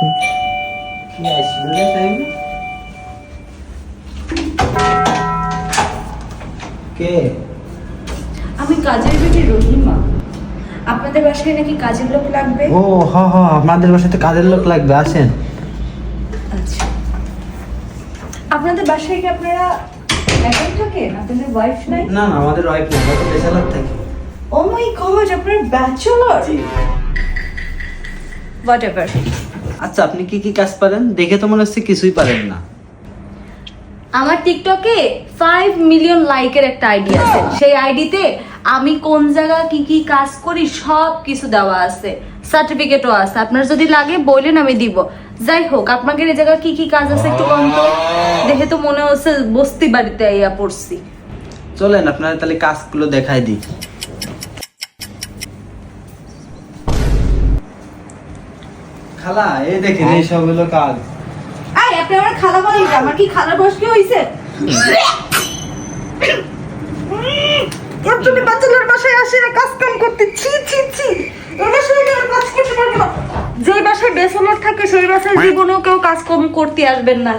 কি আসবে রে টাইম? কে? আমি কাজের বেটি রহিমা। আপনাদের বাসায় নাকি কাজের লোক লাগবে? ও হ্যাঁ হ্যাঁ, আপনাদের বাসাতে কাজের লোক লাগবে, আসেন। আচ্ছা, আপনাদের বাসায় কি আপনারা একাই থাকেন? আপনাদের ওয়াইফ নাই? না না, আমাদের ওয়াইফ না, আমরা তো বেচালার থাকি। ও মাই গড, আপনারা ব্যাচেলর? হোয়াটএভার। আচ্ছা, আপনি কি কি কাজ পারেন? দেখে তো মনে হচ্ছে কিছুই পারেন না। আমার টিকটকে 5 মিলিয়ন লাইকের একটা আইডি আছে। সেই আইডিতে আমি কোন জায়গা কি কি কাজ করি সব কিছু দেওয়া আছে, সার্টিফিকেটও আছে। আপনার যদি লাগে বললেন, আমি দিব। যাই হোক, আপনাদের এই জায়গা কি কি কাজ আছে একটু কম তো। দেখে তো মনে হচ্ছে বস্তি বাড়িতে আইয়া পড়ছি। চলেন আপনারা তাহলে কাজগুলো দেখাই দিই। খালা, এই দেখেন এই সব হলো কাজ। আই, আপনি আমার খালা বলেন না, আমার কি খালার বয়স কি হইছে? একজন ব্যাচেলর বাসায় আসে কাজ কাম করতে, ছি ছি ছি। এই বাসায় কেউ কাজ করতে পারবে না। যে বাসায় ব্যাচেলর থাকে সেই বাসায় জীবনেও কেউ কাজ কম করতে আসবেন না।